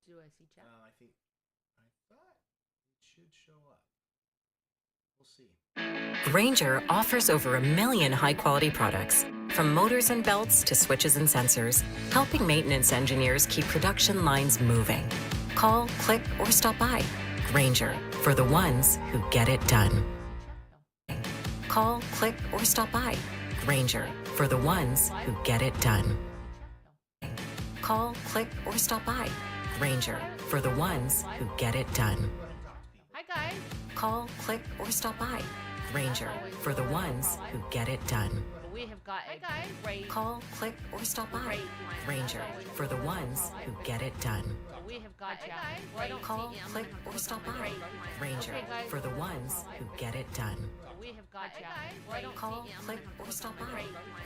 Do I see chat? I thought it should show up. We'll see. Grainger offers over 1 million high-quality products, from motors and belts to switches and sensors, helping maintenance engineers keep production lines moving. Call, click, or stop by. Grainger, for the ones who get it done. Call, click, or stop by. Grainger, for the ones who get it done. Call, click, or stop by. Grainger, for the ones who get it done. Hi, guys. Call, click, or stop by. Grainger, for the ones who get it done. We have got a great Call, click, or stop by. Grainger, for the ones who get it done. We have got Call, click, or stop by. Grainger, for the ones who get it done. We have got Call, click, or stop by.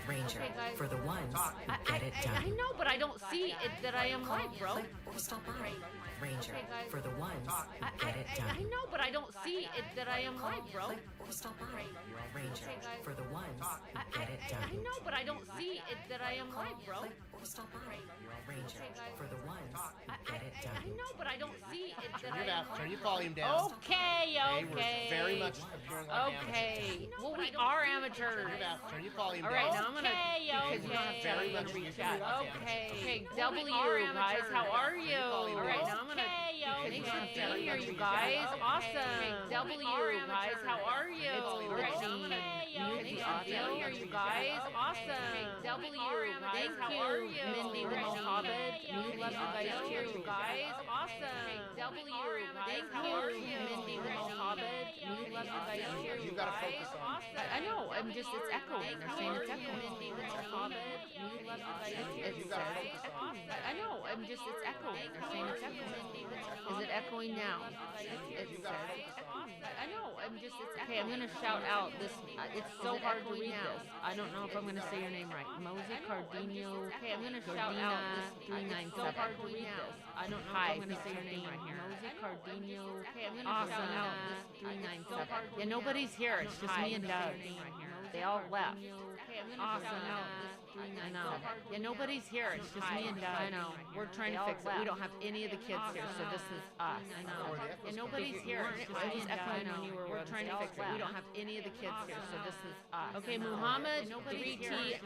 Granger, for the ones who get it done. I know, but I don't see it that I am live, bro. Click or stop by. Granger, for the ones who get it done. I know, but I don't see it that I am live, bro. Click or stop by. Granger, for the ones who get it done. I know, but I don't see it that I am live, bro. Click or stop by. Granger, for the ones who get it done. I know, but I don't see it that I am live. Turn your volume down. Okay. We're very much appearing like Okay. Well, we are amateurs. Turn your volume All down. right, now I'm gonna because you don't have to Very have much reach appearing out. like amateurs. Okay, W guys, how are you? All right, now I'm gonna Thanks for being here, you guys. Awesome. W guys, how are you? All right, now I'm gonna mute the audio here, you guys. Awesome. W guys, how are you? Mindy the Mohammed, mute the audio here, you guys. Awesome. W guys, how are you? Mindy the Mohammed, mute the audio here, you guys. Awesome. I know. I'm just it's echoing. They're saying it's echoing. Mindy the Mohammed, mute the audio here. It says I know. I'm just it's echoing. They're saying it's echoing. Is it echoing now? It says I know. I'm just it's okay. I'm gonna shout out this. It's so hard to read this. I don't know if I'm gonna say your name right. Mosey Cardino. Okay, I'm gonna shout out this 397. So hard to read this. I don't know if I'm gonna say your name right here. Mosey Cardino. Okay, I'm gonna shout out this 397. Yeah, nobody's here. It's just me and Doug. They all left. Awesome. I know. Yeah, nobody's here. It's just me and Doug. I know. We're trying to fix it. We don't have any of the kids here, so this is us. I know. Yeah, nobody's here. It was echoing when you were. We're trying to fix it. We don't have any of the kids here, so this is us. Okay, Muhammad 3T9P.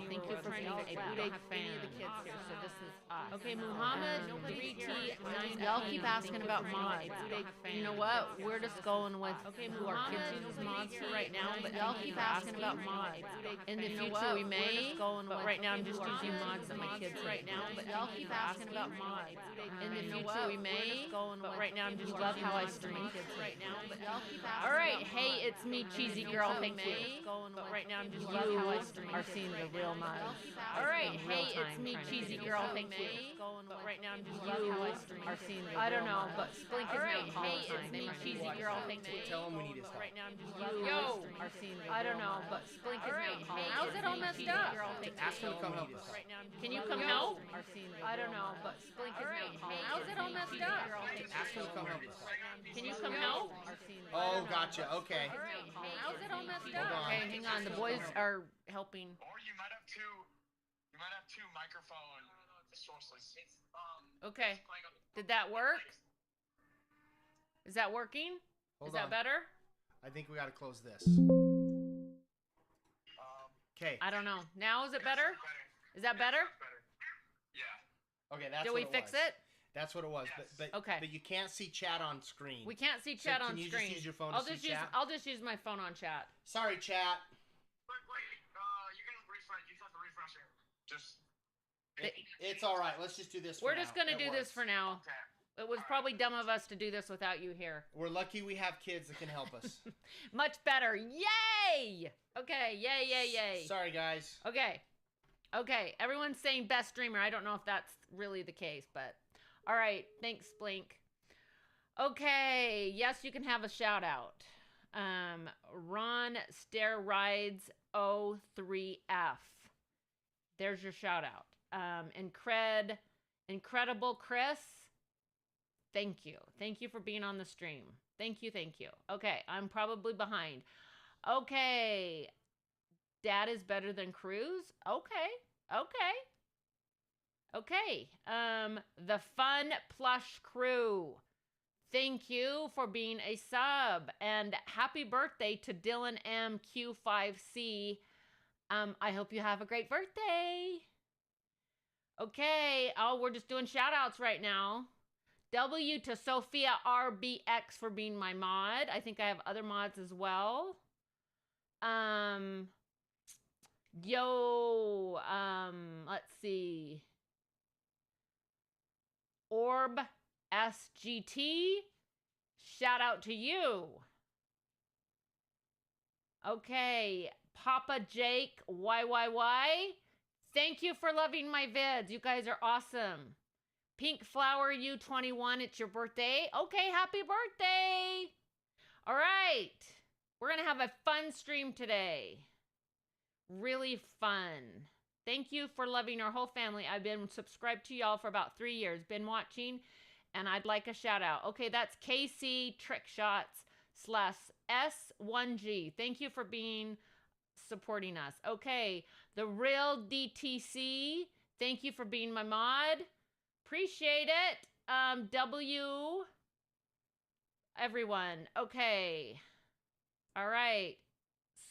Thank you for being a big fan. Of the kids here, so this is us. Okay, Muhammad 3T9. Y'all keep asking about mods. You know what? We're just going with who our kids use as mods for right now, but y'all keep asking about mods. In the future, we may. But right now, I'm just using mods that my kids right now. But y'all keep asking about mods. In the future, we may. But right now, I'm just love how I stream kids right now. But y'all keep asking. All right, hey, it's me, cheesy girl. Thank you. But right now, I'm just love how I stream. Are seeing the real mods. All right, hey, it's me, cheesy girl. Thank you. But right now, I'm just love how I stream. Are seeing the. I don't know, but Splink is not calling. Hey, it's me, cheesy girl. Thank you. Tell them we need his help. Right now, I'm just love how I stream. Are seeing the. I don't know, but Splink is not calling. How's it all messed up? Ask him to come help us. Can you come help? I don't know, but Splink is not calling. How's it all messed up? Ask him to come help us. Can you come help? Oh, gotcha. Okay. How's it all messed up? Okay, hang on. The boys are helping. Or you might have two. You might have two microphone sources. Okay. Did that work? Is that working? Is that better? I think we got to close this. Okay. I don't know. Now is it better? Is that better? Yeah. Okay, that's Did we fix it? That's what it was. Yes. But Okay. But you can't see chat on screen. We can't see chat on can you screen. just use your phone I'll to just see use chat? I'll just use my phone on chat. Sorry, chat. But wait, you can refresh. You just have to refresh it. Just. It's all right. Let's just do this. We're for just now. gonna It do this works. for now. Okay. It was probably dumb of us to do this without you here. We're lucky we have kids that can help us. Much better. Yay! Okay, yay. Sorry, guys. Okay, everyone's saying best streamer. I don't know if that's really the case, but all right, thanks, Blink. Okay, yes, you can have a shout out. Ron Steroids 03F. There's your shout out. Incredible Chris. Thank you. Thank you for being on the stream. Thank you. Okay, I'm probably behind. Okay. Dad is better than Cruz? Okay. Okay, the Fun Plush Crew. Thank you for being a sub, and happy birthday to Dylan MQ5C. I hope you have a great birthday. Okay, we're just doing shout outs right now. W to Sophia RBX for being my mod. I think I have other mods as well. Let's see. Orb SGT, shout out to you. Okay, Papa Jake YYY, thank you for loving my vids. You guys are awesome. Pink Flower U21, it's your birthday. Okay, happy birthday. All right, we're gonna have a fun stream today. Really fun. Thank you for loving our whole family. I've been subscribed to y'all for about 3 years. Been watching, and I'd like a shout out. Okay, that's KC Trickshots / S1G. Thank you for supporting us. Okay, the Real DTC. Thank you for being my mod. Appreciate it. W. Everyone. Okay. All right.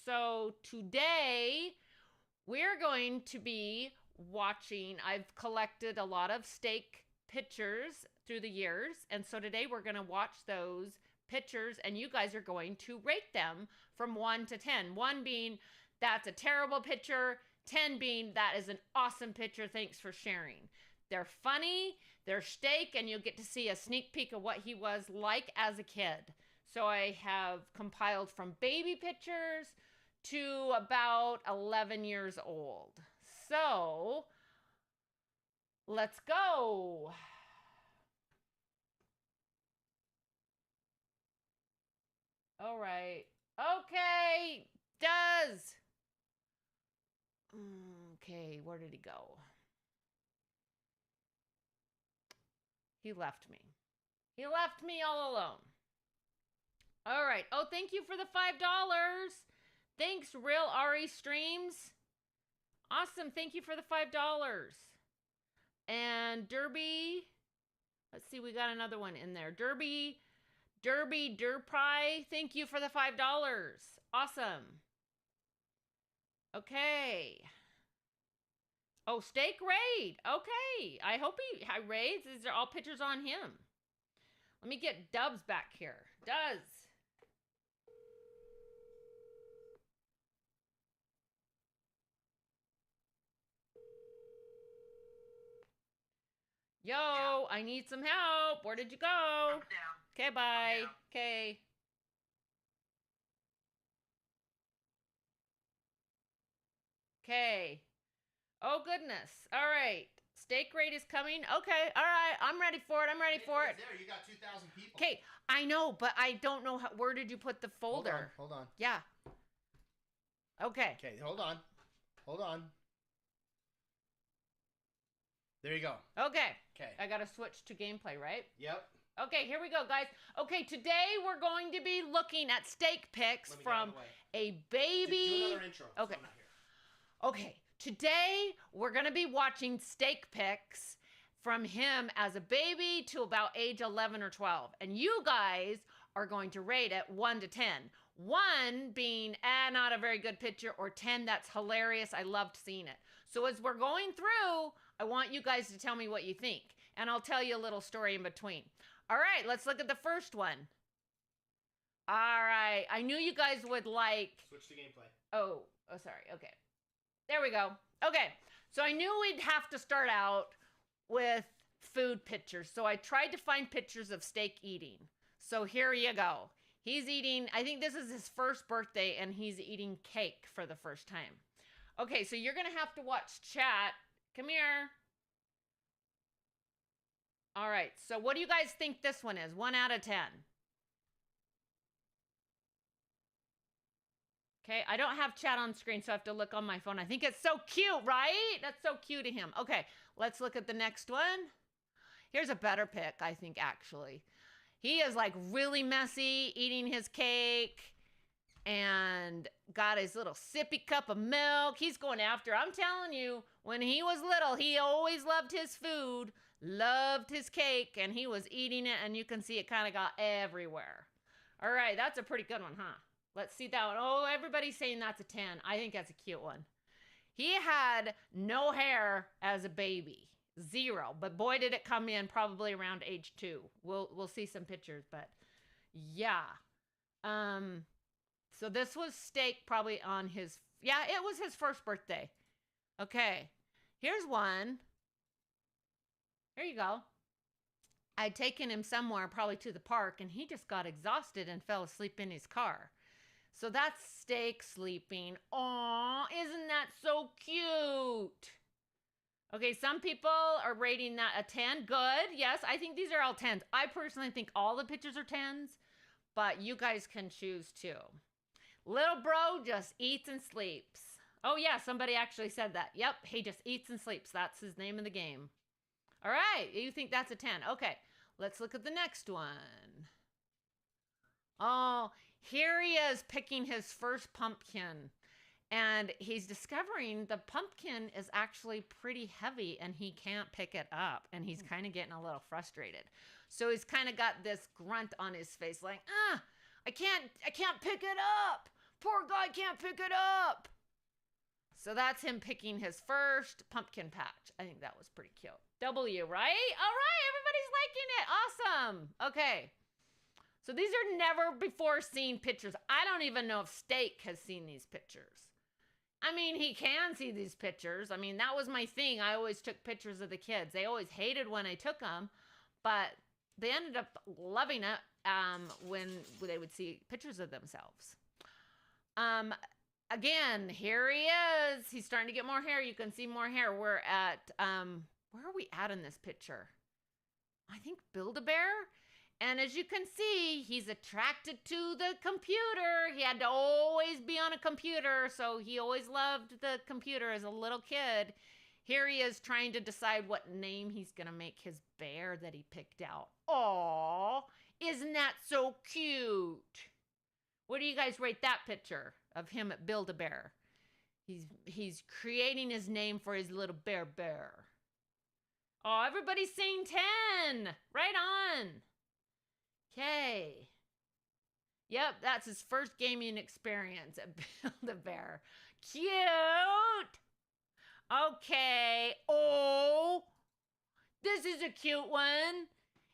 So today we're going to be watching, I've collected a lot of steak pictures through the years, and so today we're going to watch those pictures, and you guys are going to rate them from 1 to 10. 1 being, that's a terrible picture. 10 being, that is an awesome picture. Thanks for sharing. They're funny, they're steak, and you'll get to see a sneak peek of what he was like as a kid. So I have compiled from baby pictures to about 11 years old. So let's go. All right. Okay. Does. Okay. Where did he go? He left me. He left me all alone. All right. Oh, thank you for the $5. Thanks, Real Ari Streams. Awesome. Thank you for the $5. And Derby. Let's see. We got another one in there. Derby Derpry. Thank you for the $5. Awesome. Okay. Oh, Steak Raid. Okay. I hope he raids. These are all pictures on him. Let me get Dubs back here. Does. Yo, yeah. I need some help. Where did you go? Okay, bye. Okay. Okay. Oh, goodness. All right. Steak Raid is coming. Okay. All right. I'm ready for it. I'm ready for it. There, you got 2,000 people. Okay. I know, but I don't know where did you put the folder? Hold on. Yeah. Okay. Okay, hold on. Hold on. There you go. Okay. Okay. I got to switch to gameplay, right? Yep. Okay, here we go, guys. Okay, today we're going to be looking at steak pics from a baby. Do another intro. Okay. So I'm not here. Okay, today we're going to be watching steak pics from him as a baby to about age 11 or 12. And you guys are going to rate it 1 to 10. 1 being, not a very good picture, or 10, that's hilarious. I loved seeing it. So as we're going through, I want you guys to tell me what you think. And I'll tell you a little story in between. All right, let's look at the first one. All right, I knew you guys would like... Switch to gameplay. Oh, sorry, okay. There we go. Okay, so I knew we'd have to start out with food pictures. So I tried to find pictures of steak eating. So here you go. He's eating, I think this is his first birthday, and he's eating cake for the first time. Okay, so you're going to have to watch chat. Come here. All right, so what do you guys think this one is? 1 out of 10. Okay, I don't have chat on screen, so I have to look on my phone. I think it's so cute, right? That's so cute of him. Okay, let's look at the next one. Here's a better pic, I think, actually. He is like really messy, eating his cake. and got his little sippy cup of milk. He's going after, I'm telling you, when he was little, he always loved his food, loved his cake, and he was eating it, and you can see it kind of got everywhere. All right, that's a pretty good one, huh? Let's see that one. Oh, everybody's saying that's a 10. I think that's a cute one. He had no hair as a baby. 0. But boy, did it come in probably around age 2. We'll see some pictures, but yeah. So this was Steak probably on his, yeah, it was his first birthday. Okay. Here's one. Here you go. I'd taken him somewhere, probably to the park, and he just got exhausted and fell asleep in his car. So that's Steak sleeping. Aw, isn't that so cute? Okay, some people are rating that a 10. Good. Yes, I think these are all 10s. I personally think all the pictures are 10s, but you guys can choose too. Little bro just eats and sleeps. Oh yeah, somebody actually said that. Yep, he just eats and sleeps. That's his name of the game. All right, you think that's a 10. Okay, let's look at the next one. Oh, here he is picking his first pumpkin. And he's discovering the pumpkin is actually pretty heavy and he can't pick it up. And he's kind of getting a little frustrated. So he's kind of got this grunt on his face like, I can't pick it up. Poor guy can't pick it up. So that's him picking his first pumpkin patch. I think that was pretty cute. W, right? All right, everybody's liking it. Awesome. Okay. So these are never before seen pictures. I don't even know if Steak has seen these pictures. I mean, he can see these pictures. I mean, that was my thing. I always took pictures of the kids. They always hated when I took them, but they ended up loving it when they would see pictures of themselves. Again, here he is. He's starting to get more hair. You can see more hair. We're at, where are we at in this picture? I think Build-A-Bear. And as you can see, he's attracted to the computer. He had to always be on a computer, so he always loved the computer as a little kid. Here he is trying to decide what name he's going to make his bear that he picked out. Aww, isn't that so cute? What do you guys rate that picture of him at Build-A-Bear? He's creating his name for his little bear. Oh, everybody's saying 10. Right on. Okay. Yep, that's his first gaming experience at Build-A-Bear. Cute. Okay. Oh, this is a cute one.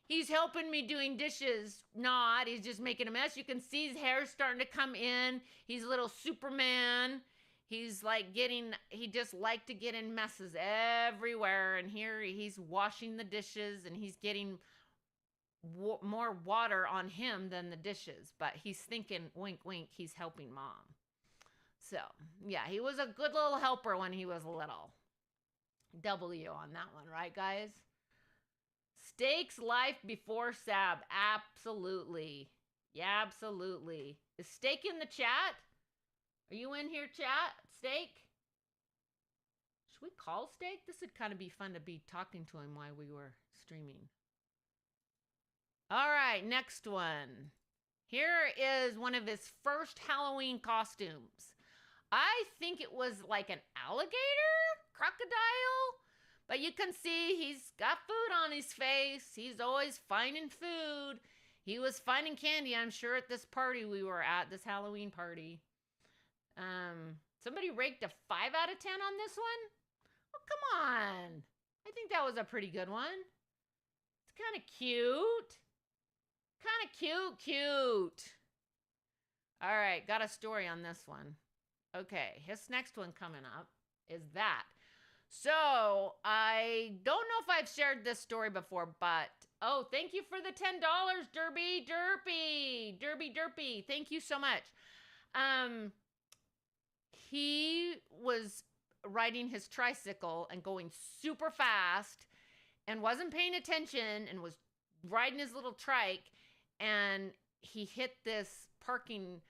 He's helping me doing dishes. Not, he's just making a mess. You can see his hair starting to come in. He's a little Superman. He's like he just liked to get in messes everywhere. And here he's washing the dishes and he's getting more water on him than the dishes. But he's thinking, wink, wink, he's helping mom. So, yeah, he was a good little helper when he was little. W on that one, right, guys? Steak's life before Sab. Absolutely. Yeah, absolutely. Is Steak in the chat? Are you in here, chat? Steak? Should we call Steak? This would kind of be fun to be talking to him while we were streaming. All right, next one. Here is one of his first Halloween costumes. I think it was like an alligator, crocodile, but you can see he's got food on his face. He's always finding food. He was finding candy, I'm sure, at this party we were at, this Halloween party. Somebody raked a 5 out of 10 on this one? Oh, come on. I think that was a pretty good one. It's kind of cute. Kind of cute. All right, got a story on this one. Okay, his next one coming up is that. So, I don't know if I've shared this story before, but, oh, thank you for the $10, Derby. Thank you so much. He was riding his tricycle and going super fast and wasn't paying attention and was riding his little trike, and he hit this parking,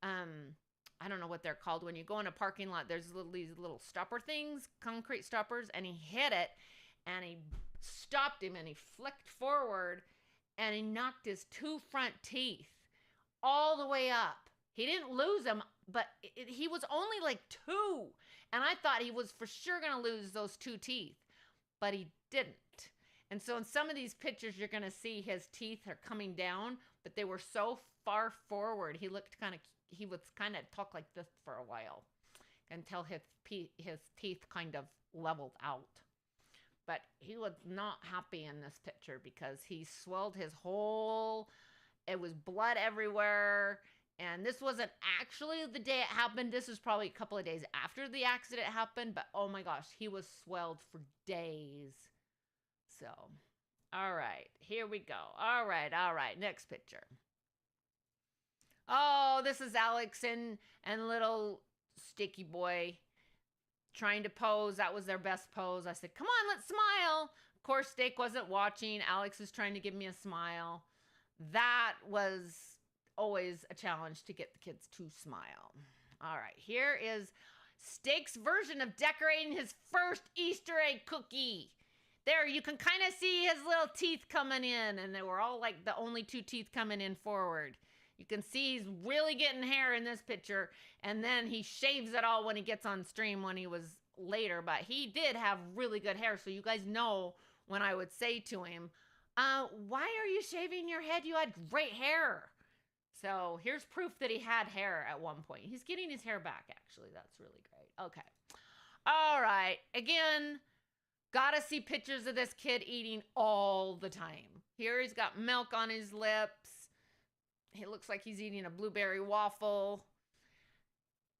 I don't know what they're called. When you go in a parking lot, there's these little stopper things, concrete stoppers, and he hit it, and he stopped him, and he flicked forward, and he knocked his 2 front teeth all the way up. He didn't lose them, but he was only like 2. And I thought he was for sure going to lose those 2 teeth, but he didn't. And so in some of these pictures, you're going to see his teeth are coming down, but they were so far forward. He was kind of talk like this for a while until his teeth kind of leveled out. But he was not happy in this picture because he swelled his whole, it was blood everywhere. And this wasn't actually the day it happened. This was probably a couple of days after the accident happened. But oh my gosh, he was swelled for days. So, all right, here we go. All right, next picture. Oh, this is Alex and little Sticky Boy trying to pose. That was their best pose. I said, come on, let's smile. Of course, Steak wasn't watching. Alex is trying to give me a smile. That was always a challenge to get the kids to smile. All right, here is Steak's version of decorating his first Easter egg cookie. There, you can kind of see his little teeth coming in, and they were all like the only 2 teeth coming in forward. You can see he's really getting hair in this picture, and then he shaves it all when he gets on stream when he was later, but he did have really good hair, so you guys know when I would say to him, why are you shaving your head? You had great hair. So here's proof that he had hair at one point. He's getting his hair back, actually. That's really great. Okay. All right. Again, gotta see pictures of this kid eating all the time. Here he's got milk on his lips. He looks like he's eating a blueberry waffle.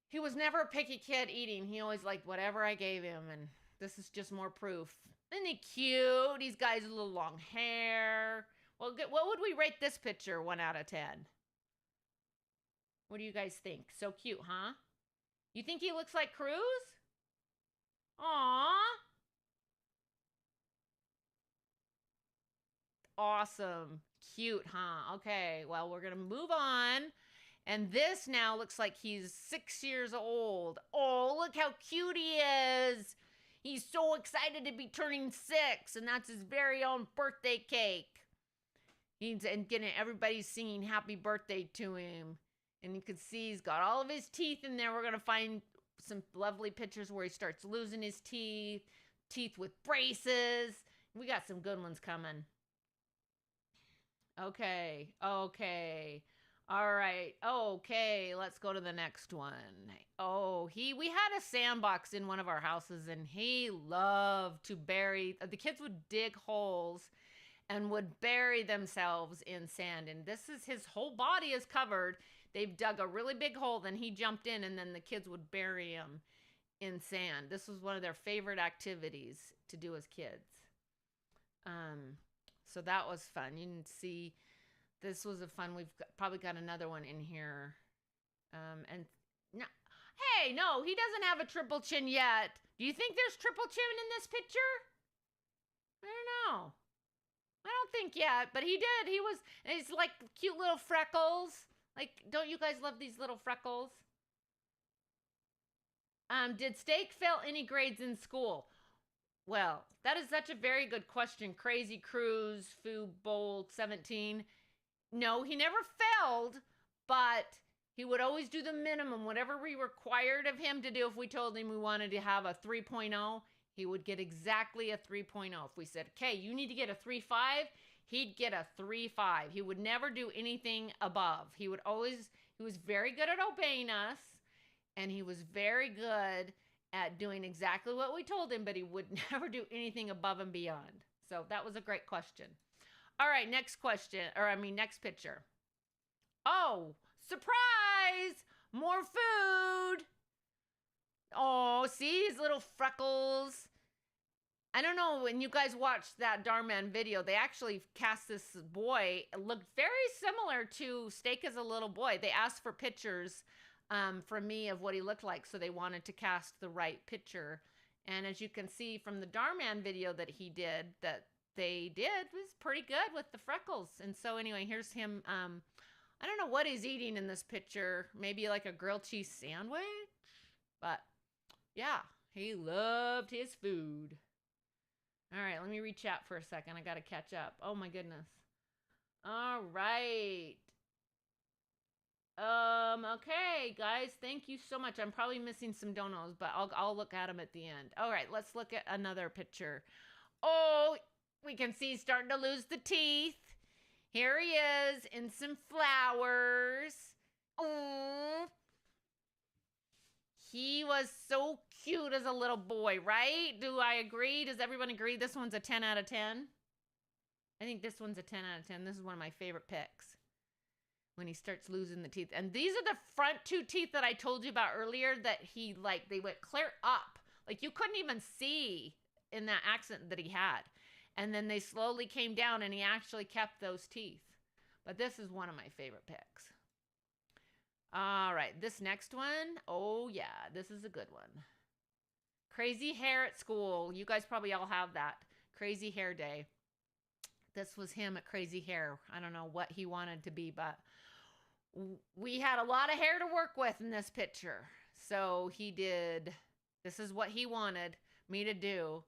He was never a picky kid eating. He always liked whatever I gave him, and this is just more proof. Isn't he cute? He's got his little long hair. Well, what would we rate this picture 1 out of 10? What do you guys think? So cute, huh? You think he looks like Cruz? Aww. Awesome. Cute, huh? Okay, well, we're going to move on. And this now looks like he's 6 years old. Oh, look how cute he is. He's so excited to be turning 6, and that's his very own birthday cake. And getting everybody's singing happy birthday to him. And you can see he's got all of his teeth in there. We're going to find some lovely pictures where he starts losing his teeth with braces. We got some good ones coming. Okay. All right. Okay, let's go to the next one. Oh, we had a sandbox in one of our houses, and he loved to bury, the kids would dig holes and would bury themselves in sand. And this is, his whole body is covered. They've dug a really big hole, then he jumped in, and then the kids would bury him in sand. This was one of their favorite activities to do as kids. So that was fun. You can see this was a fun. Probably got another one in here. And no, hey, no, he doesn't have a triple chin yet. Do you think there's triple chin in this picture? I don't know. I don't think yet, but he did. He's like cute little freckles. Like, don't you guys love these little freckles? Did Steak fail any grades in school? Well, that is such a very good question. Crazy Cruz, Foo Bowl 17. No, he never failed, but he would always do the minimum. Whatever we required of him to do, if we told him we wanted to have a 3.0, he would get exactly a 3.0. If we said, okay, you need to get a 3.5, he'd get a 3.5. He would never do anything above. He was very good at obeying us, and he was very good at doing exactly what we told him, but he would never do anything above and beyond. So that was a great question. All right, next picture. Oh, surprise! More food! Oh, see his little freckles? I don't know, when you guys watched that Darman video, they actually cast this boy, looked very similar to Steak as a little boy. They asked for pictures from me of what he looked like, so they wanted to cast the right picture. And as you can see from the Darman video that they did was pretty good with the freckles. And so anyway, here's him. I don't know what he's eating in this picture. Maybe like a grilled cheese sandwich? But yeah, he loved his food. All right, let me reach out for a second. I got to catch up. Oh my goodness. All right. Okay, guys, thank you so much. I'm probably missing some donos, but I'll look at them at the end. All right, let's look at another picture. Oh, we can see he's starting to lose the teeth. Here he is in some flowers. Oh, he was so cute as a little boy, right? Do I agree? Does everyone agree this one's a 10 out of 10? I think this one's a 10 out of 10. This is one of my favorite pics. When he starts losing the teeth. And these are the front two teeth that I told you about earlier that he, like, they went clear up. Like, you couldn't even see in that accent that he had. And then they slowly came down and he actually kept those teeth. But this is one of my favorite pics. All right, this next one. Oh, yeah, this is a good one. Crazy hair at school. You guys probably all have that. Crazy hair day. This was him at crazy hair. I don't know what he wanted to be, but we had a lot of hair to work with in this picture. So he did, this is what he wanted me to do.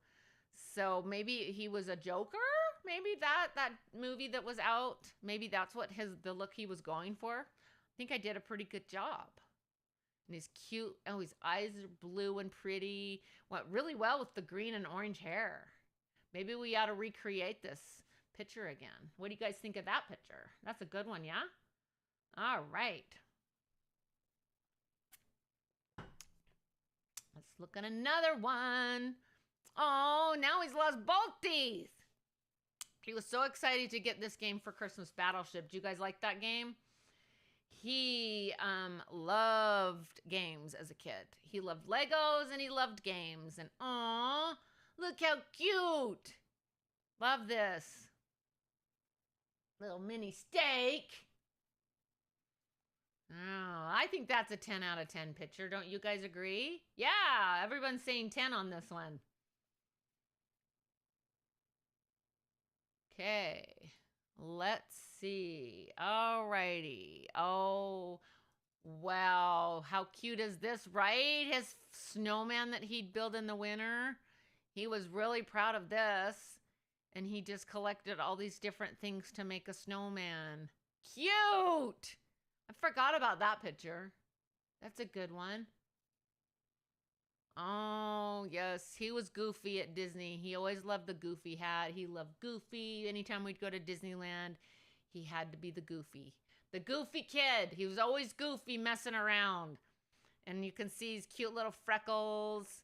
So maybe he was a Joker? Maybe that movie that was out, maybe that's what the look he was going for. I think I did a pretty good job. And he's cute. Oh, his eyes are blue and pretty. Went really well with the green and orange hair. Maybe we ought to recreate this picture again. What do you guys think of that picture? That's a good one, yeah? All right. Let's look at another one. Oh, now he's lost both teeth. He was so excited to get this game for Christmas, Battleship. Do you guys like that game? He loved games as a kid. He loved Legos and he loved games. And aw, look how cute. Love this. Little mini steak. Oh, I think that's a 10 out of 10 picture. Don't you guys agree? Yeah, everyone's saying 10 on this one. Okay, let's see. All righty. Oh, wow. How cute is this, right? His snowman that he'd build in the winter. He was really proud of this. And he just collected all these different things to make a snowman. Cute! I forgot about that picture. That's a good one. Oh, yes. He was Goofy at Disney. He always loved the Goofy hat. He loved Goofy. Anytime we'd go to Disneyland, he had to be the Goofy. The Goofy kid. He was always Goofy, messing around. And you can see his cute little freckles.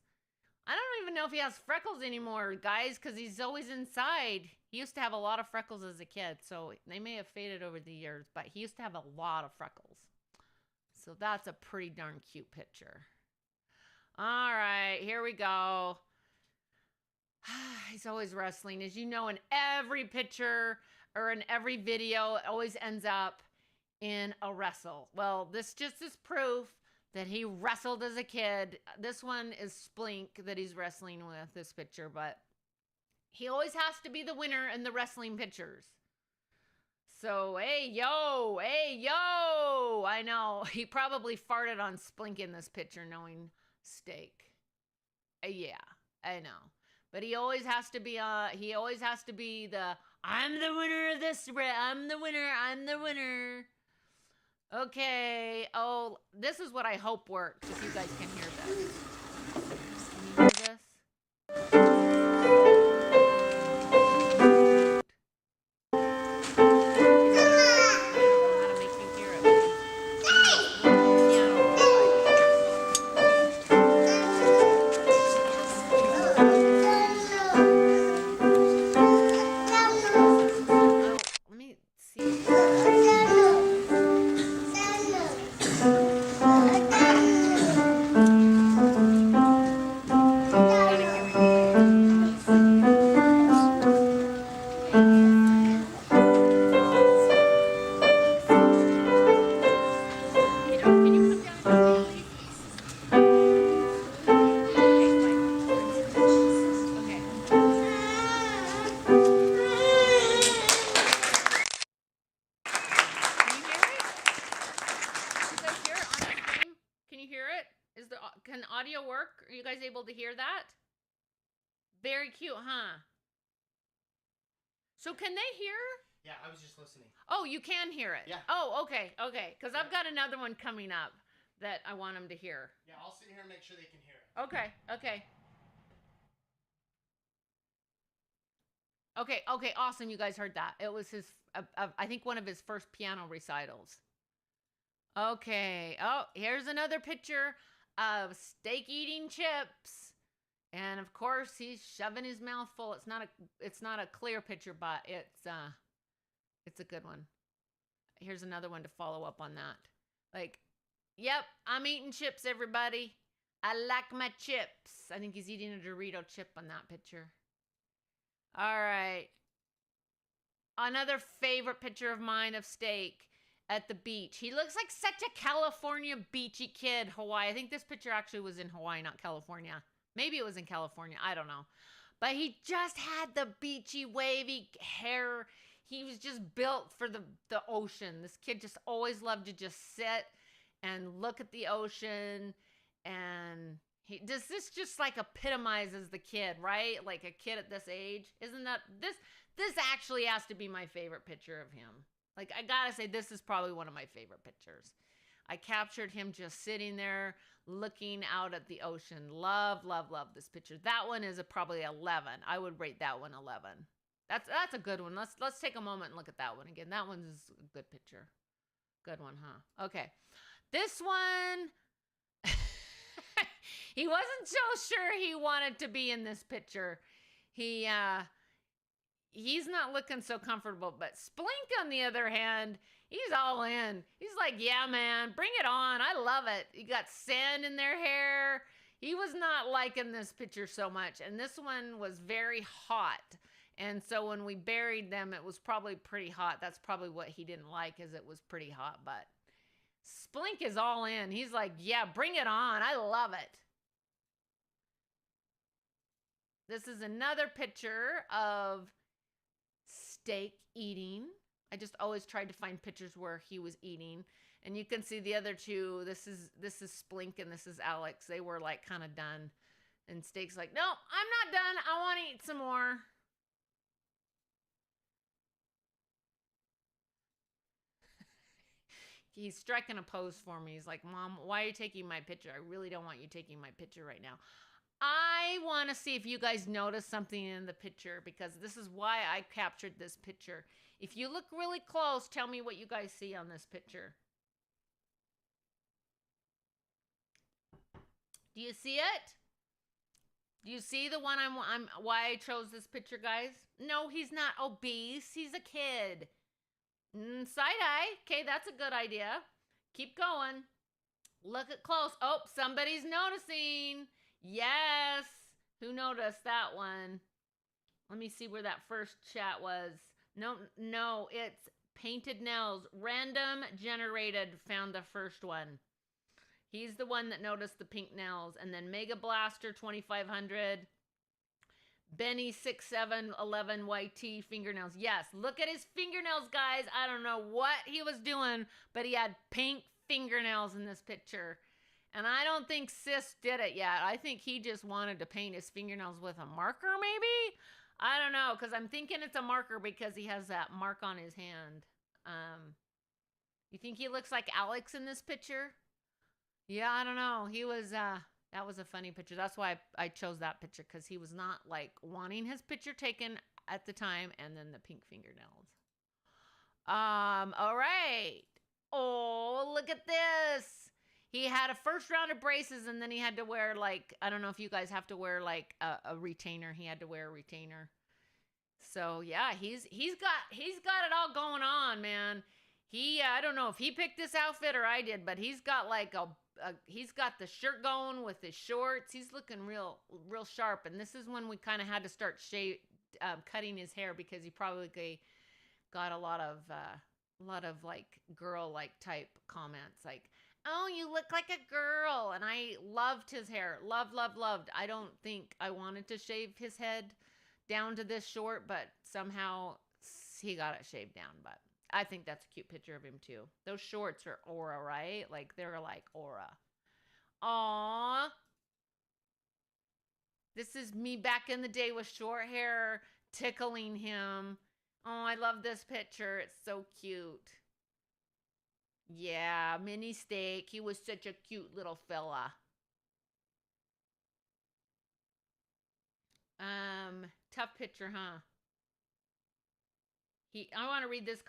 I don't even know if he has freckles anymore, guys, because he's always inside. He used to have a lot of freckles as a kid, so they may have faded over the years, but he used to have a lot of freckles. So that's a pretty darn cute picture. All right, here we go. He's always wrestling. As you know, in every picture or in every video, it always ends up in a wrestle. Well, this just is proof that he wrestled as a kid. This one is Splink that he's wrestling with, this picture, but he always has to be the winner in the wrestling pictures. So, hey, yo, I know. He probably farted on Splink in this picture, knowing steak. Yeah, I know. But he always has to be, I'm the winner of this, I'm the winner. Okay. Oh, this is what I hope works, if you guys can hear this. Can you hear this? Can audio work? Are you guys able to hear that? Very cute, huh? So can they hear Yeah, I was just listening. Oh, you can hear it? Yeah. Oh, okay, okay. Because I've got another one coming up that I want them to hear. Yeah, I'll sit here and make sure they can hear it. Okay, okay. Okay, okay, awesome. You guys heard that. It was his, I think one of his first piano recitals. Okay. Oh, here's another picture of steak eating chips. And of course, he's shoving his mouth full. It's not a clear picture, but it's a good one. Here's another one to follow up on that. Like, yep, I'm eating chips, everybody. I like my chips. I think he's eating a Dorito chip on that picture. All right. Another favorite picture of mine of steak at the beach. He looks like such a California beachy kid, Hawaii. I think this picture actually was in Hawaii, not California. Maybe it was in California. I don't know. But he just had the beachy, wavy hair. He was just built for the ocean. This kid just always loved to just sit and look at the ocean. And this just like epitomizes the kid, right? Like a kid at this age. Isn't that, this actually has to be my favorite picture of him. Like, I gotta say, this is probably one of my favorite pictures. I captured him just sitting there looking out at the ocean. Love, love, love this picture. That one is probably 11. I would rate that one 11. That's a good one. Let's take a moment and look at that one again. That one's a good picture. Good one, huh? Okay. This one, he wasn't so sure he wanted to be in this picture. He's not looking so comfortable, but Splink, on the other hand, he's all in. He's like, yeah, man, bring it on. I love it. You got sand in their hair. He was not liking this picture so much. And this one was very hot. And so when we buried them, it was probably pretty hot. That's probably what he didn't like, is it was pretty hot. But Splink is all in. He's like, yeah, bring it on. I love it. This is another picture of steak eating. I just always tried to find pictures where he was eating. And you can see the other two. This is Splink and this is Alex. They were like kind of done. And Steak's like, no, I'm not done. I want to eat some more. He's striking a pose for me. He's like, Mom, why are you taking my picture? I really don't want you taking my picture right now. I want to see if you guys notice something in the picture, because this is why I captured this picture. If you look really close, tell me what you guys see on this picture. Do you see it? Do you see the one why I chose this picture, guys? No, he's not obese. He's a kid. Side eye. Okay, that's a good idea. Keep going. Look at close. Oh, somebody's noticing. Yes. Who noticed that one? Let me see where that first chat was. No, it's Painted Nails. Random generated found the first one. He's the one that noticed the pink nails. And then Mega Blaster 2500. Benny 6711 YT fingernails. Yes, look at his fingernails, guys. I don't know what he was doing, but he had pink fingernails in this picture. And I don't think Sis did it yet. I think he just wanted to paint his fingernails with a marker, maybe? I don't know, because I'm thinking it's a marker because he has that mark on his hand. You think he looks like Alex in this picture? Yeah, I don't know. He was, that was a funny picture. That's why I chose that picture, because he was not, like, wanting his picture taken at the time, and then the pink fingernails. All right. Oh, look at this. He had a first round of braces, and then he had to wear, like, I don't know if you guys have to wear, like, a retainer. He had to wear a retainer. So, yeah, he's got it all going on, man. I don't know if he picked this outfit or I did, but he's got, like, he's got the shirt going with his shorts. He's looking real sharp. And this is when we kind of had to start cutting his hair, because he probably got a lot of like girl-like type comments, like, oh, you look like a girl. And I loved his hair. Loved. I don't think I wanted to shave his head down to this short, but somehow he got it shaved down. But I think that's a cute picture of him too. Those shorts are aura, right? Like, they're like aura. Aww. This is me back in the day with short hair, tickling him. Oh, I love this picture. It's so cute. Yeah, mini steak. He was such a cute little fella. Tough picture, huh? I want to read this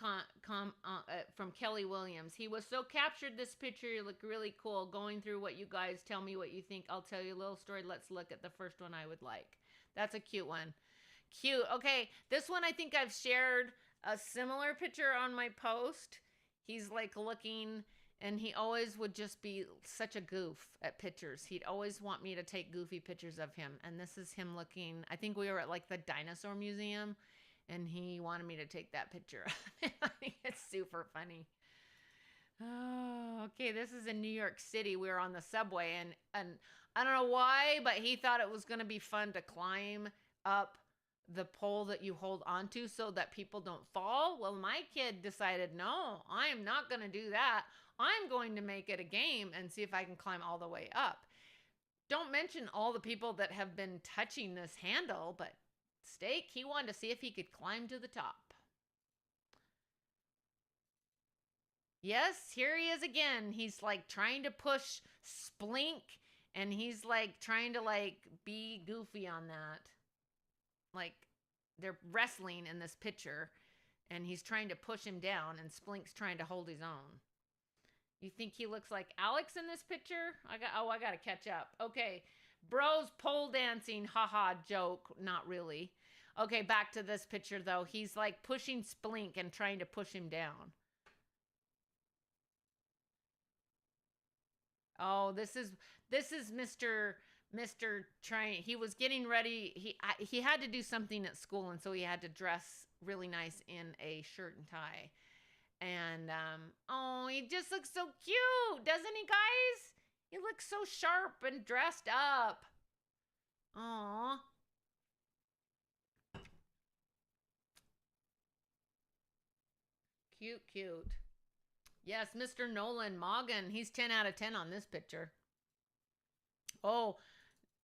from Kelly Williams. He was so captured this picture. You look really cool. Going through what you guys tell me what you think. I'll tell you a little story. Let's look at the first one I would like. That's a cute one. Cute. Okay, this one I think I've shared a similar picture on my post. He's like looking, and he always would just be such a goof at pictures. He'd always want me to take goofy pictures of him. And this is him looking. I think we were at like the dinosaur museum, and he wanted me to take that picture. I think it's super funny. Oh, okay. This is in New York City. We were on the subway, and I don't know why, but he thought it was going to be fun to climb up the pole that you hold onto so that people don't fall. Well, my kid decided, no, I am not going to do that. I'm going to make it a game and see if I can climb all the way up. Don't mention all the people that have been touching this handle, but Steak, he wanted to see if he could climb to the top. Yes, here he is again. He's like trying to push Splink, and he's like trying to like be goofy on that. Like they're wrestling in this picture, and he's trying to push him down, and Splink's trying to hold his own. You think he looks like Alex in this picture? I got to catch up. Okay. Bros pole dancing, haha, joke. Not really. Okay, back to this picture though. He's like pushing Splink and trying to push him down. Oh, this is Mr. Trying. He was getting ready. He had to do something at school, and so he had to dress really nice in a shirt and tie. And oh, he just looks so cute, doesn't he, guys? He looks so sharp and dressed up. Aw. Cute, cute. Yes, Mr. Nolan Morgan. He's 10 out of 10 on this picture. Oh,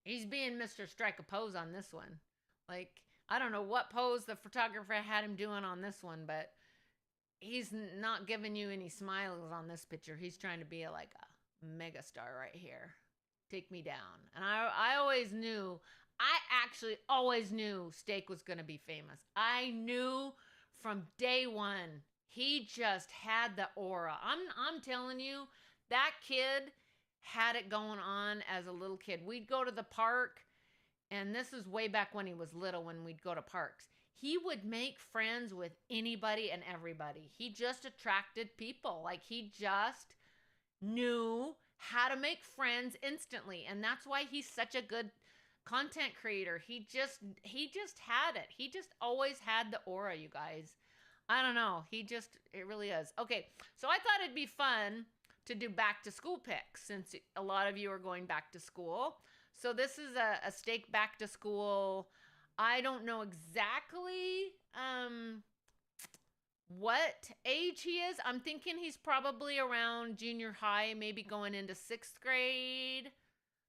he's being Mr. Strike a Pose on this one. Like, I don't know what pose the photographer had him doing on this one, but he's not giving you any smiles on this picture. He's trying to be like a mega star right here. Take me down. And I always knew, I actually always knew Steak was going to be famous. I knew from day one. He just had the aura. I'm telling you, that kid had it going on as a little kid. We'd go to the park, and this is way back when he was little, when we'd go to parks. He would make friends with anybody and everybody. He just attracted people. Like, he just knew how to make friends instantly. And that's why he's such a good content creator. He just had it. He just always had the aura, you guys. I don't know. It really is. Okay, so I thought it'd be fun to do back to school pics since a lot of you are going back to school. So this is a Steak back to school. I don't know exactly what age he is. I'm thinking he's probably around junior high, maybe going into 6th grade.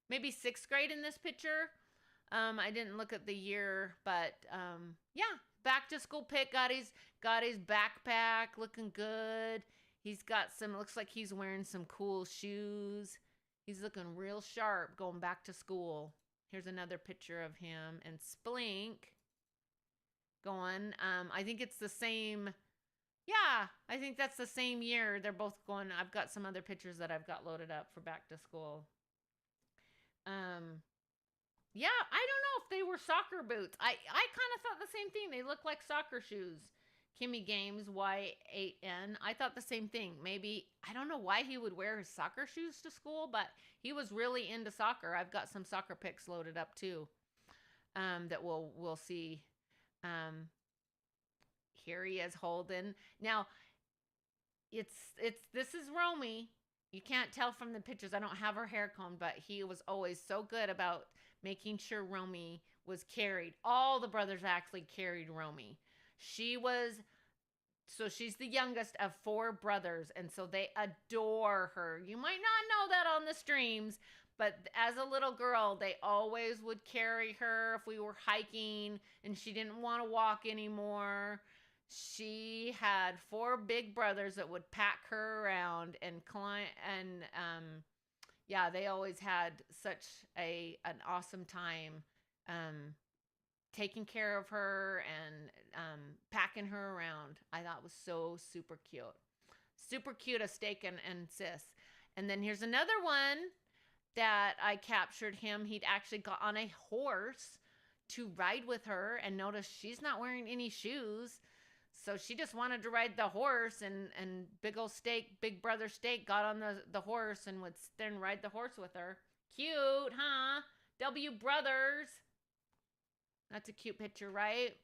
Maybe 6th grade in this picture. I didn't look at the year, but yeah. Back to school pic, got his backpack, looking good. He's got looks like he's wearing some cool shoes. He's looking real sharp going back to school. Here's another picture of him and Splink going. I think it's the same. Yeah, I think that's the same year. They're both going. I've got some other pictures that I've got loaded up for back to school. Yeah, I don't know if they were soccer boots. I kind of thought the same thing. They look like soccer shoes. Kimmy Games, Y8N. I thought the same thing. Maybe, I don't know why he would wear his soccer shoes to school, but he was really into soccer. I've got some soccer pics loaded up too, that we'll see. Here he is holding. Now, this is Romy. You can't tell from the pictures. I don't have her hair combed, but he was always so good about making sure Romy was carried. All the brothers actually carried Romy. She's the youngest of 4 brothers, and so they adore her. You might not know that on the streams, but as a little girl, they always would carry her if we were hiking and she didn't want to walk anymore. she had 4 big brothers that would pack her around and climb, and yeah, they always had such an awesome time taking care of her and packing her around. I thought was so super cute. Super cute, a Steak and Sis. And then here's another one that I captured him. He'd actually got on a horse to ride with her, and notice she's not wearing any shoes. So she just wanted to ride the horse, and big old Steak, big brother Steak, got on the horse and would sit there and ride the horse with her. Cute, huh? W Brothers. That's a cute picture, right?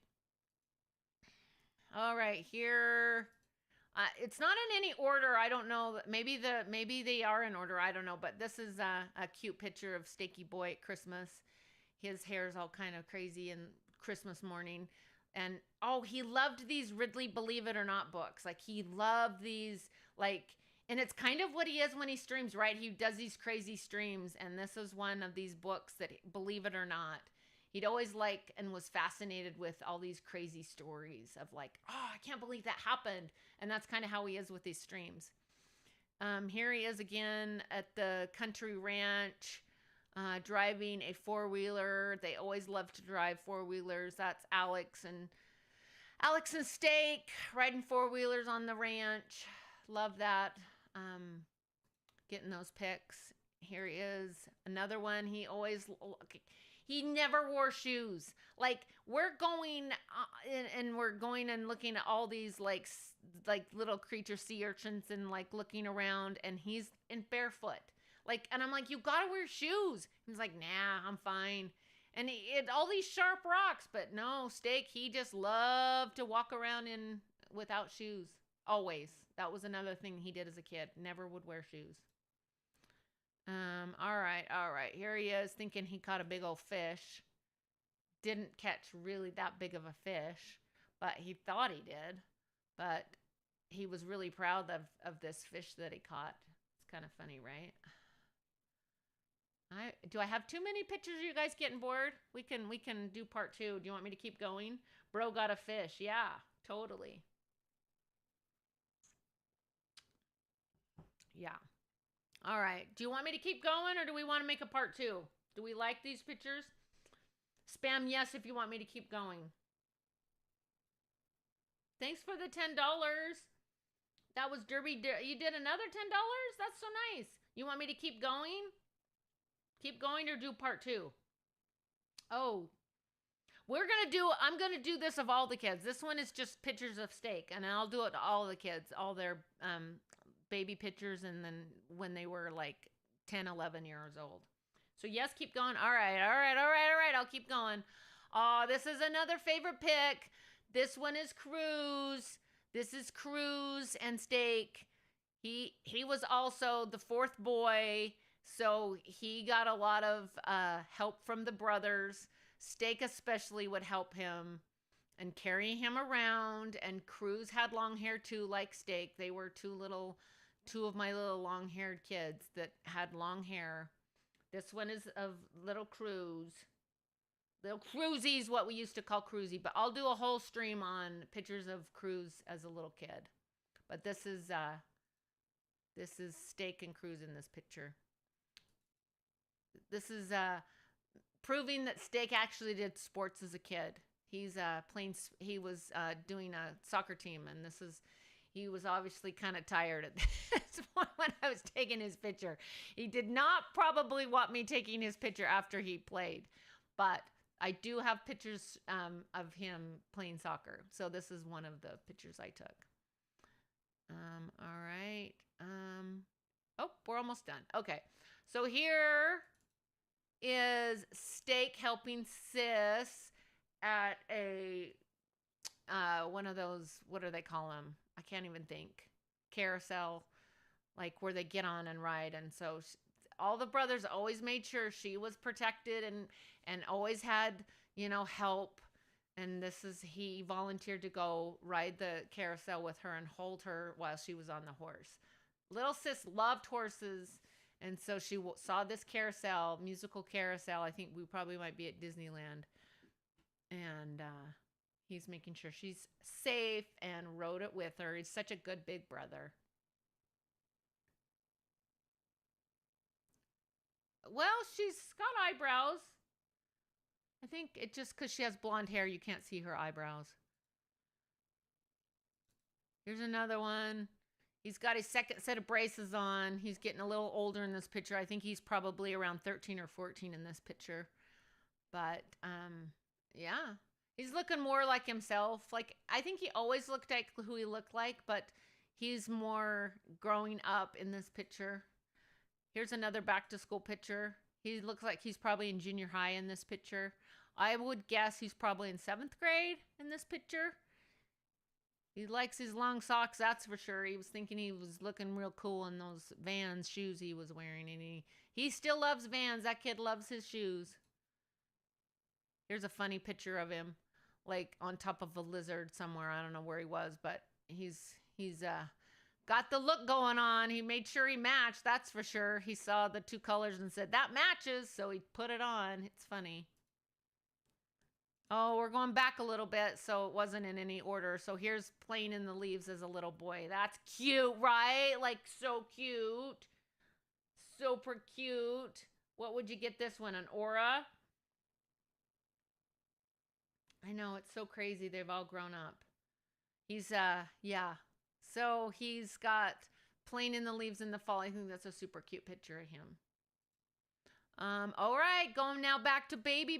All right, here. It's not in any order. I don't know. Maybe they are in order. I don't know. But this is a cute picture of Steaky Boy at Christmas. His hair's all kind of crazy and Christmas morning. And oh, he loved these Ridley Believe It or Not books. Like he loved these, like, and it's kind of what he is when he streams, right? He does these crazy streams, and this is one of these books that, believe it or not, he'd always like and was fascinated with all these crazy stories of like, oh, I can't believe that happened. And that's kind of how he is with these streams. Here he is again at the country ranch, driving a 4-wheeler. They always love to drive 4-wheelers. That's Alex and Steak riding 4-wheelers on the ranch. Love that. Getting those pics. Here he is. Another one. He never wore shoes. Like we're going and we're going and looking at all these like little creature sea urchins and like looking around, and he's in barefoot. Like, and I'm like, you gotta wear shoes. He's like, nah, I'm fine. And he had all these sharp rocks, but no, Steak, he just loved to walk around without shoes. Always. That was another thing he did as a kid. Never would wear shoes. All right. Here he is thinking he caught a big old fish. Didn't catch really that big of a fish, but he thought he did. But he was really proud of this fish that he caught. It's kind of funny, right? Do I have too many pictures? Are you guys getting bored? We can do part 2. Do you want me to keep going? Bro got a fish. Yeah, totally. Yeah. All right. Do you want me to keep going, or do we want to make a part 2? Do we like these pictures? Spam yes if you want me to keep going. Thanks for the $10. That was Derby. You did another $10? That's so nice. You want me to keep going? Keep going or do part 2? Oh. I'm going to do this of all the kids. This one is just pictures of Steak, and I'll do it to all the kids, all their baby pictures, and then when they were like 10, 11 years old. So yes, keep going. All right. I'll keep going. Oh, this is another favorite pic. This one is Cruz. This is Cruz and Steak. He was also the 4th boy, so he got a lot of help from the brothers. Steak especially would help him and carry him around, and Cruz had long hair too, like Steak. They were two of my little long-haired kids that had long hair. This one is of little Cruz. Little Cruzy's what we used to call Cruzy, but I'll do a whole stream on pictures of Cruz as a little kid. But this is Steak and Cruz in this picture. This is proving that Steak actually did sports as a kid. He was doing a soccer team, and he was obviously kind of tired at this point when I was taking his picture. He did not probably want me taking his picture after he played, but I do have pictures of him playing soccer. So this is one of the pictures I took. All right. Oh, we're almost done. Okay. So here is Steak helping Sis at a one of those, what do they call them? I can't even think. Carousel, like where they get on and ride. And so all the brothers always made sure she was protected and always had, help. And he volunteered to go ride the carousel with her and hold her while she was on the horse. Little Sis loved horses. And so she saw this carousel, musical carousel. I think we probably might be at Disneyland. And He's making sure she's safe and rode it with her. He's such a good big brother. Well, she's got eyebrows. I think it just because she has blonde hair, you can't see her eyebrows. Here's another one. He's got his second set of braces on. He's getting a little older in this picture. I think he's probably around 13 or 14 in this picture. But, yeah. He's looking more like himself. Like, I think he always looked like who he looked like, but he's more growing up in this picture. Here's another back-to-school picture. He looks like he's probably in junior high in this picture. I would guess he's probably in 7th grade in this picture. He likes his long socks, that's for sure. He was thinking he was looking real cool in those Vans shoes he was wearing. And he still loves Vans. That kid loves his shoes. Here's a funny picture of him, like on top of a lizard somewhere. I don't know where he was, but he's got the look going on. He made sure he matched, that's for sure. He saw the two colors and said, that matches, so he put it on. It's funny. Oh, we're going back a little bit, so it wasn't in any order. So here's playing in the leaves as a little boy. That's cute, right? Like, so cute. Super cute. What would you get this one? An aura? I know, it's so crazy. They've all grown up. He's, yeah. So he's got playing in the leaves in the fall. I think that's a super cute picture of him. All right, going now back to baby.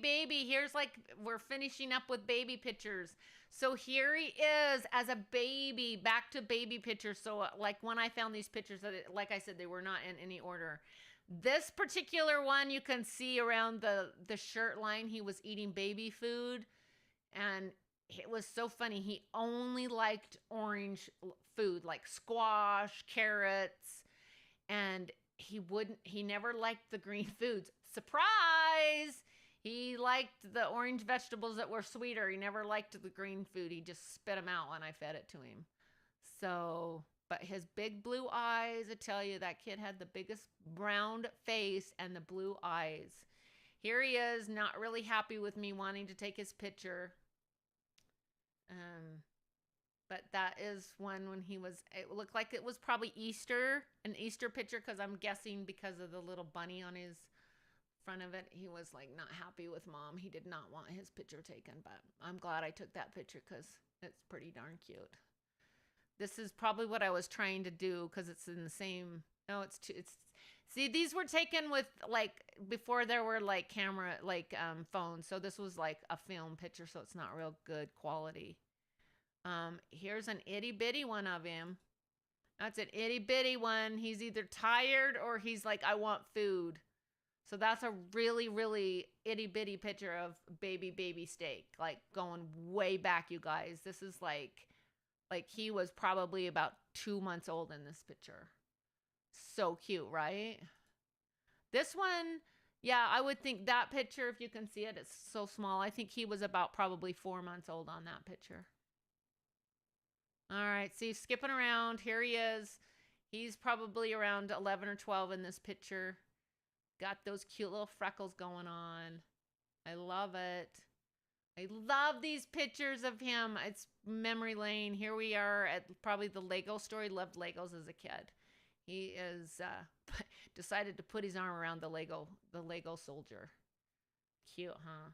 Here's like, we're finishing up with baby pictures. So here he is as a baby, back to baby pictures. So like when I found these pictures, like I said, they were not in any order. This particular one, you can see around the shirt line, he was eating baby food. And it was so funny. He only liked orange food, like squash, carrots, and he never liked the green foods. Surprise! He liked the orange vegetables that were sweeter. He never liked the green food. He just spit them out when I fed it to him. So, but his big blue eyes, I tell you, that kid had the biggest round face and the blue eyes. Here he is, not really happy with me wanting to take his picture. But that is one when he was, it looked like it was probably Easter, an Easter picture, because I'm guessing because of the little bunny on his front of it, he was like not happy with mom. He did not want his picture taken, but I'm glad I took that picture because it's pretty darn cute. This is probably what I was trying to do because it's in the same, no, see, these were taken with like, before there were like camera, like phones. So this was like a film picture, so it's not real good quality. Here's an itty bitty one of him. That's an itty bitty one. He's either tired or he's like, I want food. So that's a really, really itty bitty picture of baby steak, like going way back, you guys. This is like he was probably about 2 months old in this picture. So cute, right? This one, yeah, I would think that picture, if you can see it, it's so small. I think he was about probably 4 months old on that picture. All right, see, skipping around. Here he is. He's probably around 11 or 12 in this picture. Got those cute little freckles going on. I love it. I love these pictures of him. It's memory lane. Here we are at probably the Lego store. He loved Legos as a kid. He is decided to put his arm around the Lego soldier. Cute, huh?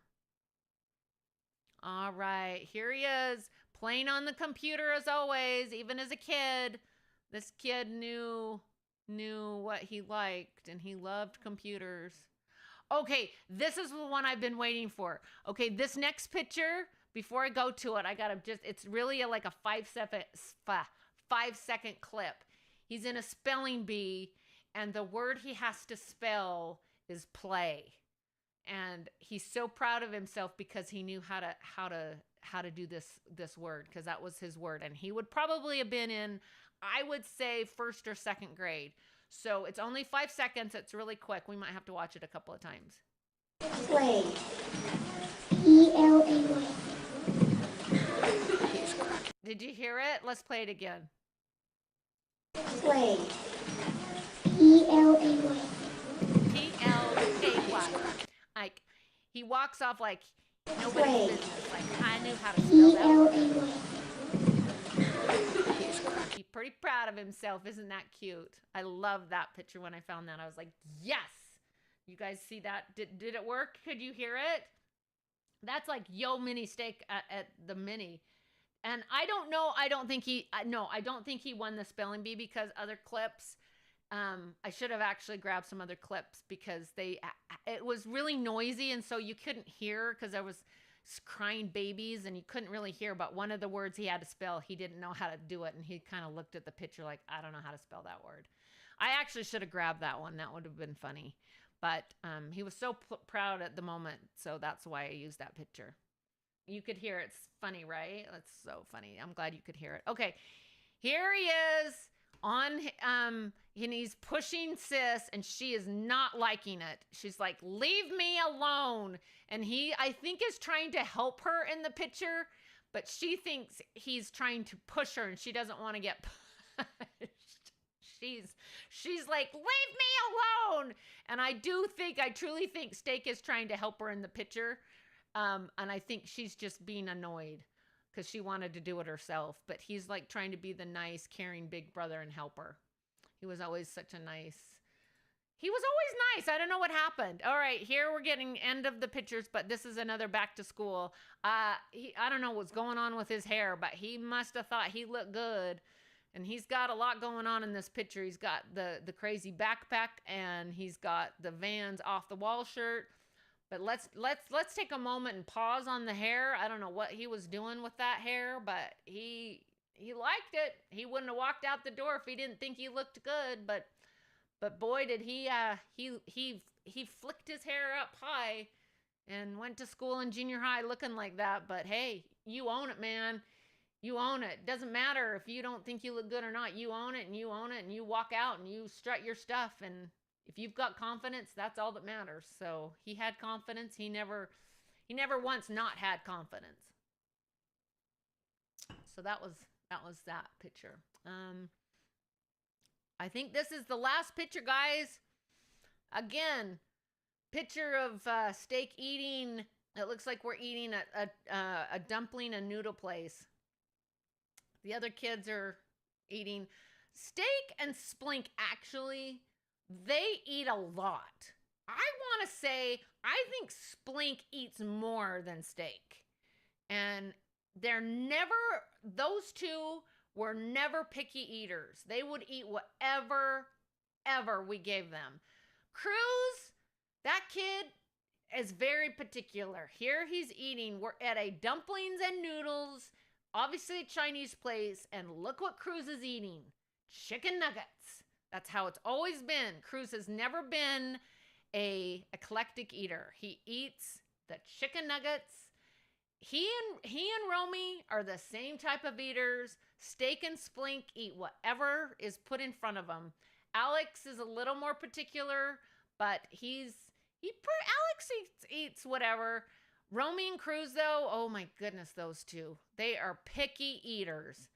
All right, here he is, playing on the computer as always. Even as a kid, this kid knew what he liked, and he loved computers. Okay, this is the one I've been waiting for. Okay, this next picture, before I go to it, I gotta it's really like a 5-second clip. He's in a spelling bee, and the word he has to spell is play. And he's so proud of himself because he knew how to do this word, because that was his word. And he would probably have been in, I would say, 1st or 2nd grade. So it's only 5 seconds. It's really quick. We might have to watch it a couple of times. Play. P-L-A-Y. Did you hear it? Let's play it again. Play. P-L-A-Y. P-L-A-Y. Like, he walks off like Nobody's business. Like, I knew how to spell that. He's pretty proud of himself. Isn't that cute? I love that picture. When I found that, I was like, yes. You guys see that? Did it work? Could you hear it? That's like Yo Mini Steak at the Mini. And I don't know. I don't think he won the spelling bee because other clips. I should have actually grabbed some other clips because it was really noisy, and so you couldn't hear because there was crying babies and you couldn't really hear. But one of the words he had to spell, he didn't know how to do it, and he kind of looked at the picture like, I don't know how to spell that word. I actually should have grabbed that one. That would have been funny. But he was so proud at the moment, so that's why I used that picture. You could hear it. It's funny, right? That's so funny. I'm glad you could hear it. Okay, here he is on, and he's pushing Sis, and she is not liking it. She's like, leave me alone. And he, I think, is trying to help her in the picture, but she thinks he's trying to push her, and she doesn't want to get pushed. She's like, leave me alone. And I truly think Steak is trying to help her in the picture. And I think she's just being annoyed because she wanted to do it herself. But he's like trying to be the nice, caring big brother and help her. He was always nice. I don't know what happened. All right, here we're getting end of the pictures, but this is another back to school. I don't know what's going on with his hair, but he must have thought he looked good. And he's got a lot going on in this picture. He's got the crazy backpack, and he's got the Vans off the wall shirt. But let's take a moment and pause on the hair. I don't know what he was doing with that hair, but he liked it. He wouldn't have walked out the door if he didn't think he looked good. But boy, did he flicked his hair up high and went to school in junior high looking like that. But hey, you own it, man. You own it. Doesn't matter if you don't think you look good or not. You own it, and you own it, and you walk out and you strut your stuff. And if you've got confidence, that's all that matters. So he had confidence. He never once not had confidence. So that was that picture. I think this is the last picture, guys. Again, picture of Steak eating. It looks like we're eating a dumpling, a noodle place. The other kids are eating. Steak and Splink, actually, they eat a lot. I want to say, I think Splink eats more than Steak. And those two were never picky eaters. They would eat whatever we gave them. Cruz, that kid is very particular. Here he's eating. We're at a dumplings and noodles, obviously a Chinese place, and look what Cruz is eating. Chicken nuggets. That's how it's always been. Cruz has never been a eclectic eater. He eats the chicken nuggets. He and Romy are the same type of eaters. Steak and Splink eat whatever is put in front of them. Alex is a little more particular, but Alex eats whatever. Romy and Cruz, though, oh my goodness, those two. They are picky eaters.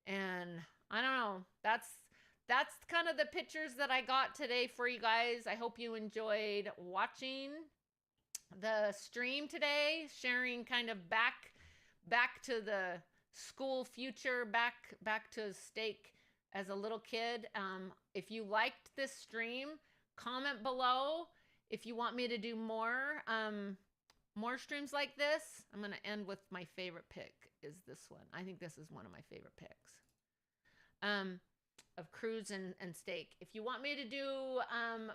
And I don't know. That's kind of the pictures that I got today for you guys. I hope you enjoyed watching the stream today, sharing kind of back to the school future, back to Steak as a little kid. If you liked this stream, comment below if you want me to do more streams like this. I'm going to end with my favorite pic is this one. I think this is one of my favorite pics of Cruz and Steak. If you want me to do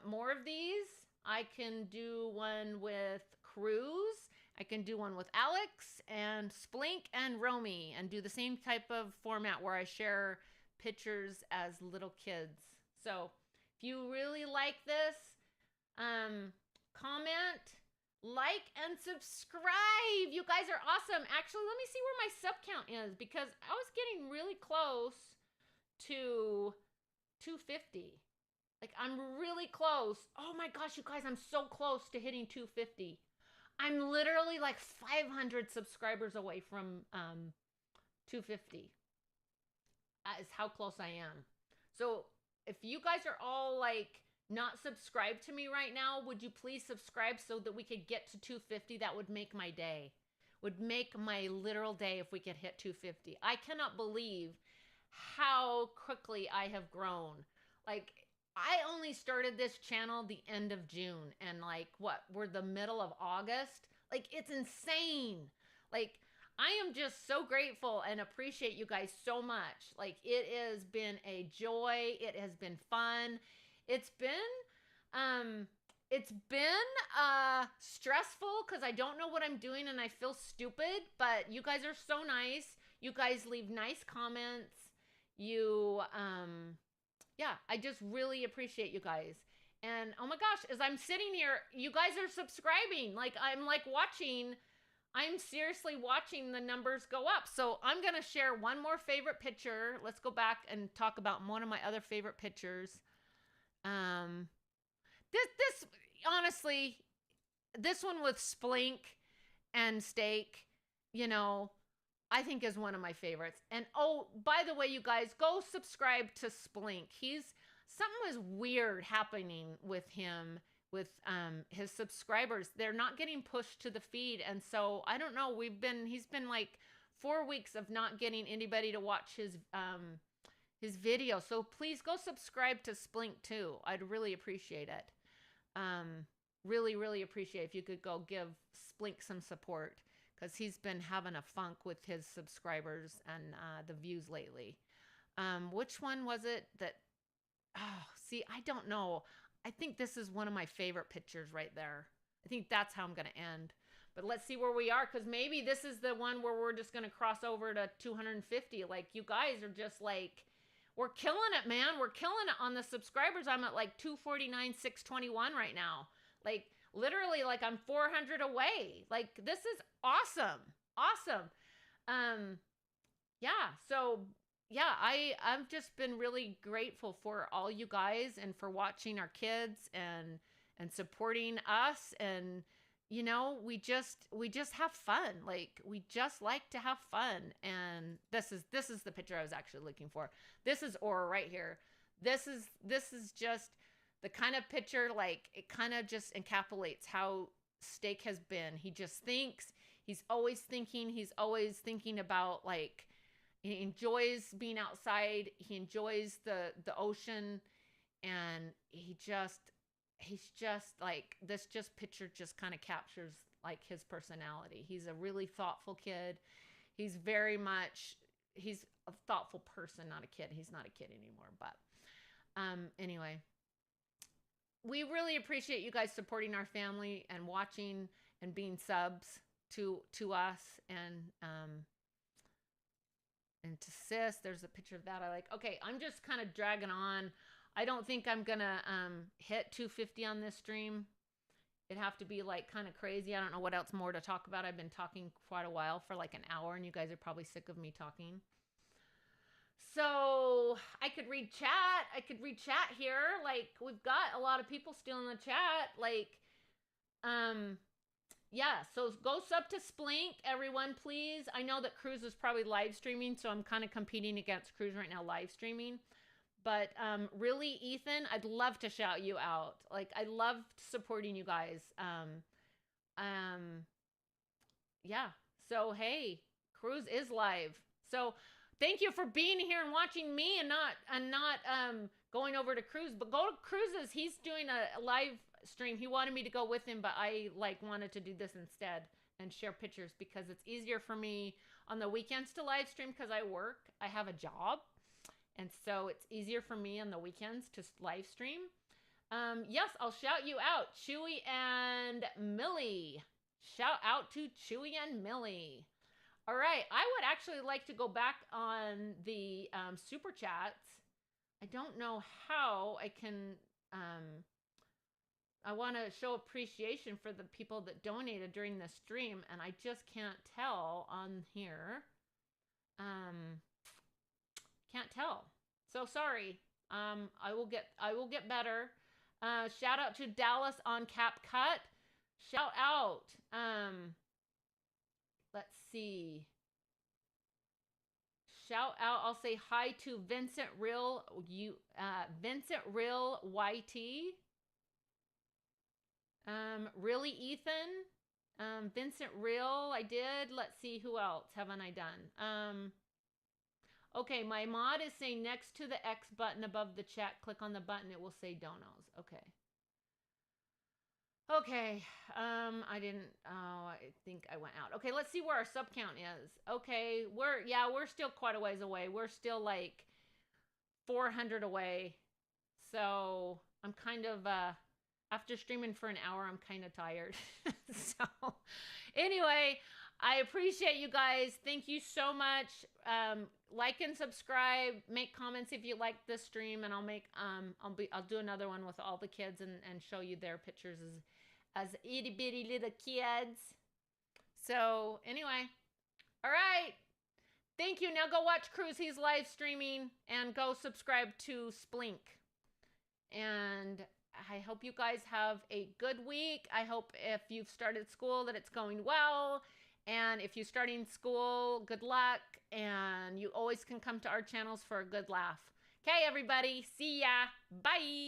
more of these, I can do one with Cruz. I can do one with Alex and Splink and Romy and do the same type of format where I share pictures as little kids. So if you really like this, comment, like, and subscribe. You guys are awesome. Actually, let me see where my sub count is because I was getting really close to 250. Like, I'm really close. Oh my gosh, you guys, I'm so close to hitting 250. I'm literally like 500 subscribers away from 250. That is how close I am. So if you guys are all like not subscribed to me right now, would you please subscribe so that we could get to 250? That would make my day. Would make my literal day if we could hit 250. I cannot believe how quickly I have grown. Like, I only started this channel the end of June, and like, what, we're the middle of August? Like, it's insane. Like, I am just so grateful and appreciate you guys so much. Like, it has been a joy. It has been fun. It's been stressful because I don't know what I'm doing and I feel stupid, but you guys are so nice. You guys leave nice comments. You, yeah, I just really appreciate you guys. And oh my gosh, as I'm sitting here, you guys are subscribing. Like, I'm like watching, I'm seriously watching the numbers go up. So I'm going to share one more favorite picture. Let's go back and talk about one of my other favorite pictures. This honestly, this one with Splink and Steak, you know, I think is one of my favorites. And oh, by the way, you guys, go subscribe to Splink. Something was weird happening with him, with his subscribers. They're not getting pushed to the feed. And so I don't know, he's been like 4 weeks of not getting anybody to watch his video. So please go subscribe to Splink too. I'd really appreciate it. Really, really appreciate if you could go give Splink some support, because he's been having a funk with his subscribers and the views lately. Which one was it that, oh, see, I don't know. I think this is one of my favorite pictures right there. I think that's how I'm going to end. But let's see where we are, because maybe this is the one where we're just going to cross over to 250. Like, you guys are just like, we're killing it, man. We're killing it on the subscribers. I'm at like 249, 621 right now. Like, literally, like, I'm 400 away. Like, this is awesome. Awesome. Yeah, so yeah, I've just been really grateful for all you guys and for watching our kids and supporting us. And you know, we just have fun. Like, we just like to have fun. And this is the picture I was actually looking for. This is Aura right here. This is just the kind of picture, like, it kind of just encapsulates how Steak has been. He just thinks, he's always thinking about, like, he enjoys being outside. He enjoys the ocean, and he's just like, this just picture just kind of captures like his personality. He's a really thoughtful kid. He's a thoughtful person, not a kid. He's not a kid anymore. But anyway, we really appreciate you guys supporting our family and watching and being subs to us. And to Sis, there's a picture of that I like. Okay, I'm just kind of dragging on. I don't think I'm gonna hit 250 on this stream. It'd have to be like kind of crazy. I don't know what else more to talk about. I've been talking quite a while, for like an hour, and you guys are probably sick of me talking. So I could read chat here. Like, we've got a lot of people still in the chat. Like, yeah, so go sub to Splink, everyone, please. I know that Cruz is probably live streaming, so I'm kind of competing against Cruz right now, live streaming. But really, Ethan, I'd love to shout you out. Like, I love supporting you guys. Yeah. So, hey, Cruz is live. So, thank you for being here and watching me and not going over to Cruz. But go to Cruz's. He's doing a live stream. He wanted me to go with him, but I like wanted to do this instead and share pictures, because it's easier for me on the weekends to live stream, because I work. I have a job. And so it's easier for me on the weekends to live stream. Yes, I'll shout you out. Chewy and Millie. Shout out to Chewy and Millie. All right. I would actually like to go back on the super chats. I don't know how I can. I want to show appreciation for the people that donated during the stream, and I just can't tell on here. Can't tell. So sorry. I will get better. Shout out to Dallas on CapCut. Shout out. Let's see. shout out. I'll say hi to Vincent Real YT. Really Ethan. Vincent Real, I did. Let's see, who else haven't I done? Okay, my mod is saying next to the X button above the chat, click on the button, it will say donos. Okay. Okay, I didn't, I think I went out. Okay, let's see where our sub count is. Okay, we're still quite a ways away. We're still like 400 away. So I'm kind of, after streaming for an hour, I'm kind of tired. So anyway, I appreciate you guys. Thank you so much. Like and subscribe, make comments if you like this stream, and I'll do another one with all the kids and show you their pictures as itty bitty little kids. So anyway, all right. Thank you. Now go watch Cruz. He's live streaming, and go subscribe to Splink. And I hope you guys have a good week. I hope if you've started school that it's going well. And if you're starting school, good luck. And you always can come to our channels for a good laugh. Okay, everybody. See ya. Bye.